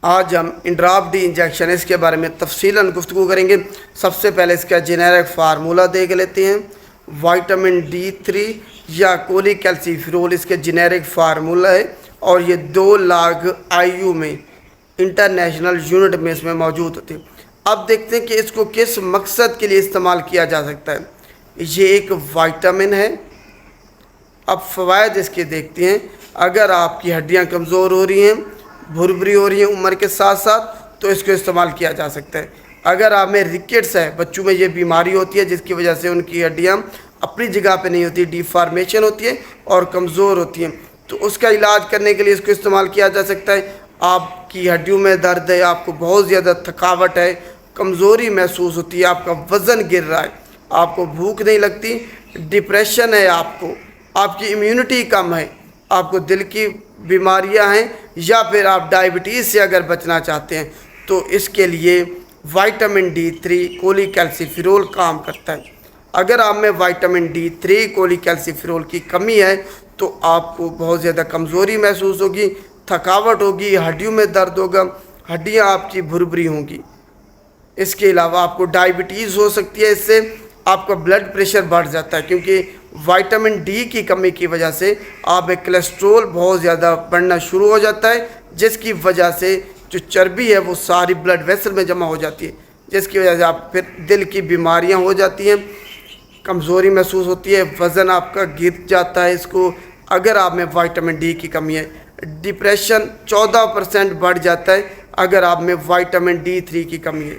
آج ہم انڈراپ D injection اس کے بارے میں تفصیلاً گفتگو کریں گے۔ سب سے پہلے اس کا جنیرک فارمولہ دیکھ لیتے ہیں۔ وائٹامن D3 یا کولی کیلسیفیرول اس کے جنیرک فارمولہ ہے، اور یہ 2 لاکھ IU میں انٹرنیشنل یونٹ میں اس میں موجود ہوتے ہیں۔ اب دیکھتے ہیں کہ اس کو کس مقصد کے لیے استعمال کیا جا سکتا ہے۔ یہ ایک وائٹامن ہے۔ اب فوائد اس کے دیکھتے ہیں۔ اگر آپ کی ہڈیاں کمزور ہو رہی ہیں، بھربری ہو رہی ہیں عمر کے ساتھ ساتھ، تو اس کو استعمال کیا جا سکتا ہے۔ اگر آپ میں رکٹس ہے، بچوں میں یہ بیماری ہوتی ہے جس کی وجہ سے ان کی ہڈیاں اپنی جگہ پہ نہیں ہوتی، ڈیفارمیشن ہوتی ہے اور کمزور ہوتی ہیں، تو اس کا علاج کرنے کے لیے اس کو استعمال کیا جا سکتا ہے۔ آپ کی ہڈیوں میں درد ہے، آپ کو بہت زیادہ تھکاوٹ ہے، کمزوری محسوس ہوتی ہے، آپ کا وزن گر رہا ہے، آپ کو بھوک نہیں لگتی، ڈپریشن ہے، آپ کی امیونٹی کم ہے، آپ کو دل کی بیماریاں ہیں، یا پھر آپ ڈائبٹیز سے اگر بچنا چاہتے ہیں، تو اس کے لیے وائٹامن D3 کولی کیلسیفیرول کام کرتا ہے۔ اگر آپ میں وائٹامن D3 کولی کیلسیفیرول کی کمی ہے تو آپ کو بہت زیادہ کمزوری محسوس ہوگی، تھکاوٹ ہوگی، ہڈیوں میں درد ہوگا، ہڈیاں آپ کی بھربری ہوں گی۔ اس کے علاوہ آپ کو ڈائبٹیز ہو سکتی ہے، اس سے آپ کا بلڈ پریشر بڑھ جاتا ہے، کیونکہ وائٹامن D کی کمی کی وجہ سے آپ میں کولیسٹرول بہت زیادہ بڑھنا شروع ہو جاتا ہے، جس کی وجہ سے جو چربی ہے وہ ساری بلڈ ویسل میں جمع ہو جاتی ہے، جس کی وجہ سے آپ پھر دل کی بیماریاں ہو جاتی ہیں، کمزوری محسوس ہوتی ہے، وزن آپ کا گر جاتا ہے۔ اس کو اگر آپ میں وائٹامن D کی کمی ہے، ڈپریشن 14% بڑھ جاتا ہے اگر آپ میں وائٹامن D3 کی کمی ہے۔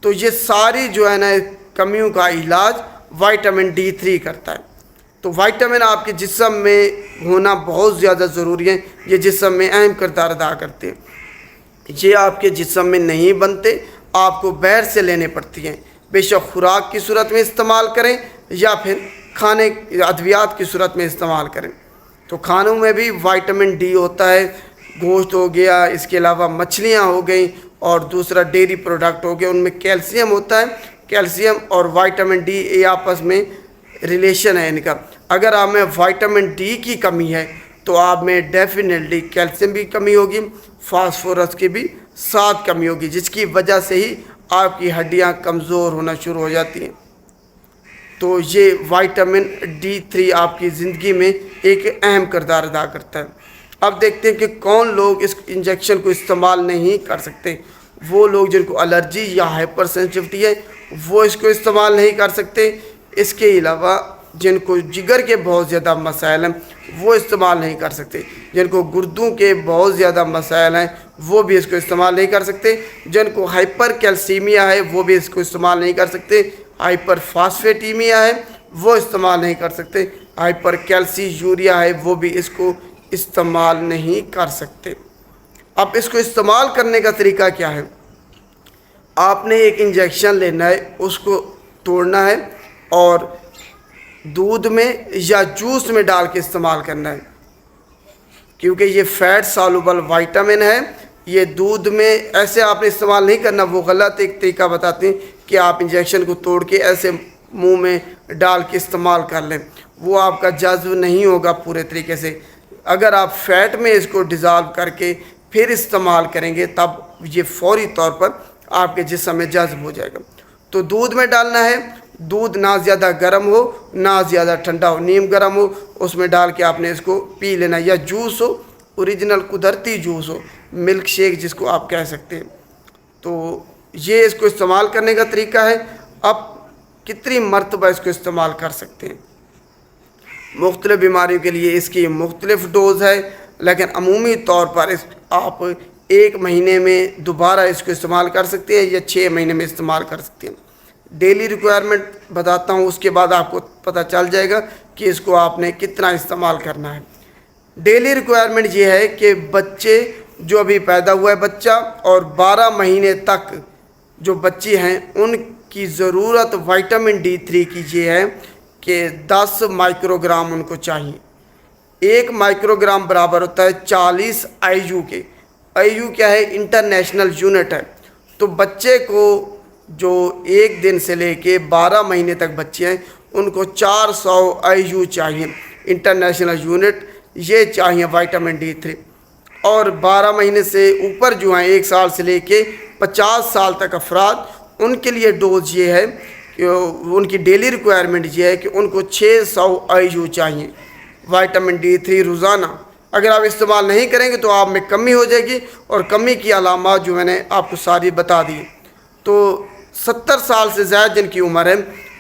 تو یہ ساری جو ہے نا کمیوں کا علاج وائٹامن D3 کرتا ہے۔ تو وائٹامن آپ کے جسم میں ہونا بہت زیادہ ضروری ہے، یہ جسم میں اہم کردار ادا کرتے ہیں۔ یہ آپ کے جسم میں نہیں بنتے، آپ کو باہر سے لینے پڑتی ہیں، بے شک خوراک کی صورت میں استعمال کریں یا پھر کھانے ادویات کی صورت میں استعمال کریں۔ تو کھانوں میں بھی وائٹامن D ہوتا ہے، گوشت ہو گیا، اس کے علاوہ مچھلیاں ہو گئیں، اور دوسرا ڈیری پروڈکٹ ہو گیا، ان میں کیلشیم ہوتا ہے۔ کیلشیم اور وائٹامن D یہ آپس میں ریلیشن ہے ان کا۔ اگر آپ میں وائٹامن D کی کمی ہے تو آپ میں ڈیفینیٹلی کیلشیم بھی کمی ہوگی، فاسفورس کی بھی ساتھ کمی ہوگی، جس کی وجہ سے ہی آپ کی ہڈیاں کمزور ہونا شروع ہو جاتی ہیں۔ تو یہ وائٹامن D3 آپ کی زندگی میں ایک اہم کردار ادا کرتا ہے۔ اب دیکھتے ہیں کہ کون لوگ اس انجیکشن کو استعمال نہیں کر سکتے۔ وہ لوگ جن کو الرجی یا ہائپر سینسٹیوٹی ہے وہ اس کو استعمال نہیں کر سکتے۔ اس کے علاوہ جن کو جگر کے بہت زیادہ مسائل ہیں وہ استعمال نہیں کر سکتے، جن کو گردوں کے بہت زیادہ مسائل ہیں وہ بھی اس کو استعمال نہیں کر سکتے، جن کو ہائپر کیلسیمیا ہے وہ بھی اس کو استعمال نہیں کر سکتے، ہائپر فاسفیٹیمیا ہے وہ استعمال نہیں کر سکتے، ہائپر کیلسی یوریا ہے وہ بھی اس کو استعمال نہیں کر سکتے۔ اب اس کو استعمال کرنے کا طریقہ کیا ہے؟ آپ نے ایک انجیکشن لینا ہے، اس کو توڑنا ہے اور دودھ میں یا جوس میں ڈال کے استعمال کرنا ہے، کیونکہ یہ فیٹ سالوبل وائٹامن ہے۔ یہ دودھ میں ایسے آپ نے استعمال نہیں کرنا، وہ غلط ایک طریقہ بتاتے ہیں کہ آپ انجیکشن کو توڑ کے ایسے منہ میں ڈال کے استعمال کر لیں، وہ آپ کا جذب نہیں ہوگا پورے طریقے سے۔ اگر آپ فیٹ میں اس کو ڈیزالو کر کے پھر استعمال کریں گے تب یہ فوری طور پر آپ کے جسم میں جذب ہو جائے گا۔ تو دودھ میں ڈالنا ہے، دودھ نہ زیادہ گرم ہو نہ زیادہ ٹھنڈا ہو، نیم گرم ہو، اس میں ڈال کے آپ نے اس کو پی لینا، یا جوس ہو، اوریجنل قدرتی جوس ہو، ملک شیک جس کو آپ کہہ سکتے ہیں۔ تو یہ اس کو استعمال کرنے کا طریقہ ہے۔ اب کتنی مرتبہ اس کو استعمال کر سکتے ہیں؟ مختلف بیماریوں کے لیے اس کی مختلف ڈوز ہے، لیکن عمومی طور پر آپ 1 مہینے میں دوبارہ اس کو استعمال کر سکتے ہیں یا 6 مہینے میں استعمال کر سکتے ہیں۔ ڈیلی ریکوائرمنٹ بتاتا ہوں، اس کے بعد آپ کو پتہ چل جائے گا کہ اس کو آپ نے کتنا استعمال کرنا ہے۔ ڈیلی ریکوائرمنٹ یہ ہے کہ بچے جو ابھی پیدا ہوا ہے بچہ اور 12 مہینے تک جو بچی ہیں ان کی ضرورت وائٹامن D3 کی یہ ہے کہ 10 مائکرو گرام ان کو چاہیے۔ 1 مائکرو گرام برابر ہوتا ہے 40 IU کے۔ IU کیا ہے؟ انٹرنیشنل یونٹ ہے۔ تو بچے کو جو 1 دن سے لے کے 12 مہینے تک بچے ہیں ان کو 400 IU چاہیے، انٹرنیشنل یونٹ یہ چاہیے وائٹامن D3۔ اور 12 مہینے سے اوپر جو ہیں 1 سال سے لے کے 50 سال تک افراد، ان کے لیے ڈوز یہ ہے کہ ان کی ڈیلی ریکوائرمنٹ یہ ہے کہ ان کو 600 IU چاہیے وائٹامن D3 روزانہ۔ اگر آپ استعمال نہیں کریں گے تو آپ میں کمی ہو جائے گی، اور کمی کی علامات جو میں نے آپ کو ساری بتا دی۔ تو 70 سال سے زائد جن کی عمر ہے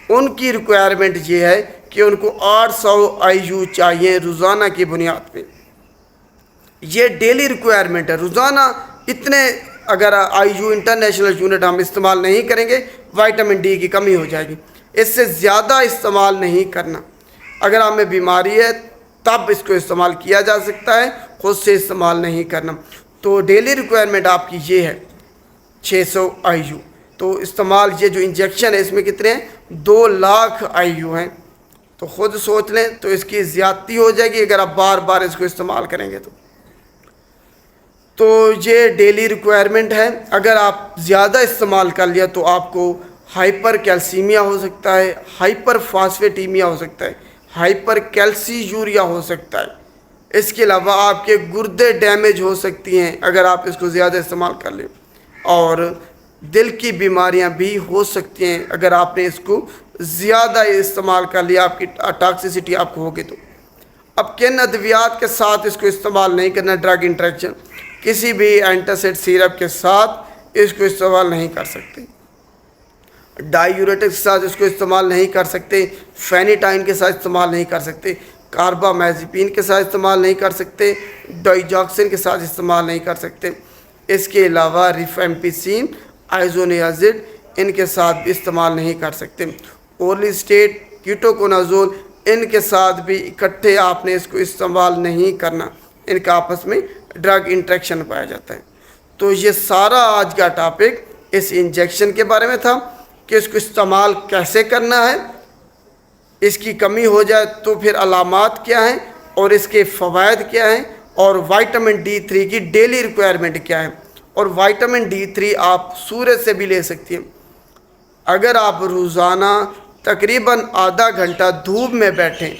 ان کی ریکوائرمنٹ یہ ہے کہ ان کو 800 IU چاہیے روزانہ کی بنیاد پہ۔ یہ ڈیلی ریکوائرمنٹ ہے، روزانہ اتنے اگر IU انٹرنیشنل یونٹ ہم استعمال نہیں کریں گے وائٹامن D کی کمی ہو جائے گی۔ اس سے زیادہ استعمال نہیں کرنا۔ اگر آپ میں بیماری ہے تب اس کو استعمال کیا جا سکتا ہے، خود سے استعمال نہیں کرنا۔ تو ڈیلی ریکوائرمنٹ آپ کی یہ ہے 600 IU۔ تو استعمال یہ جو انجیکشن ہے اس میں کتنے ہیں؟ 2 لاکھ IU ہیں۔ تو خود سوچ لیں، تو اس کی زیادتی ہو جائے گی اگر آپ بار بار اس کو استعمال کریں گے تو یہ ڈیلی ریکوائرمنٹ ہے۔ اگر آپ زیادہ استعمال کر لیا تو آپ کو ہائپر کیلسیمیا ہو سکتا ہے، ہائپر فاسفیٹیمیا ہو سکتا ہے، ہائپر کیلسی یوریا ہو سکتا ہے۔ اس کے علاوہ آپ کے گردے ڈیمیج ہو سکتی ہیں اگر آپ اس کو زیادہ استعمال کر لیں، اور دل کی بیماریاں بھی ہو سکتی ہیں اگر آپ نے اس کو زیادہ استعمال کر لیا، آپ کی ٹاکسیسٹی آپ کو ہوگی تو۔ اب کن ادویات کے ساتھ اس کو استعمال نہیں کرنا؟ ڈرگ انٹریکشن، کسی بھی اینٹاسڈ سیرپ کے ساتھ اس کو استعمال نہیں کر سکتے، ڈائیوریٹک کے ساتھ اس کو استعمال نہیں کر سکتے، فینیٹائن کے ساتھ استعمال نہیں کر سکتے، کاربامازیپین کے ساتھ استعمال نہیں کر سکتے، ڈائیجاکسن کے ساتھ استعمال نہیں کر سکتے۔ اس کے علاوہ ریفیمپیسین، آئزونیازڈ، ان کے ساتھ بھی استعمال نہیں کر سکتے۔ اورلیسٹیٹ، کیٹوکونازول، ان کے ساتھ بھی اکٹھے آپ نے اس کو استعمال نہیں کرنا، ان کا آپس میں ڈرگ انٹریکشن پایا جاتا ہے۔ تو یہ سارا آج کا ٹاپک اس انجیکشن کے بارے میں تھا کہ اس کو استعمال کیسے کرنا ہے، اس کی کمی ہو جائے تو پھر علامات کیا ہیں اور اس کے فوائد کیا ہیں، اور وائٹامن D3 کی ڈیلی ریکوائرمنٹ کیا ہے۔ اور وائٹامن D3 آپ سورج سے بھی لے سکتی ہیں۔ اگر آپ روزانہ تقریباً آدھا گھنٹہ دھوپ میں بیٹھیں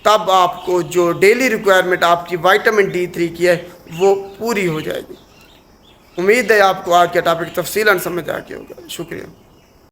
تب آپ کو جو ڈیلی ریکوائرمنٹ آپ کی وائٹامن D3 کی ہے وہ پوری ہو جائے گی۔ امید ہے آپ کو آج کا ٹاپک تفصیلاً سمجھ آ گیا ہوگا۔ شکریہ۔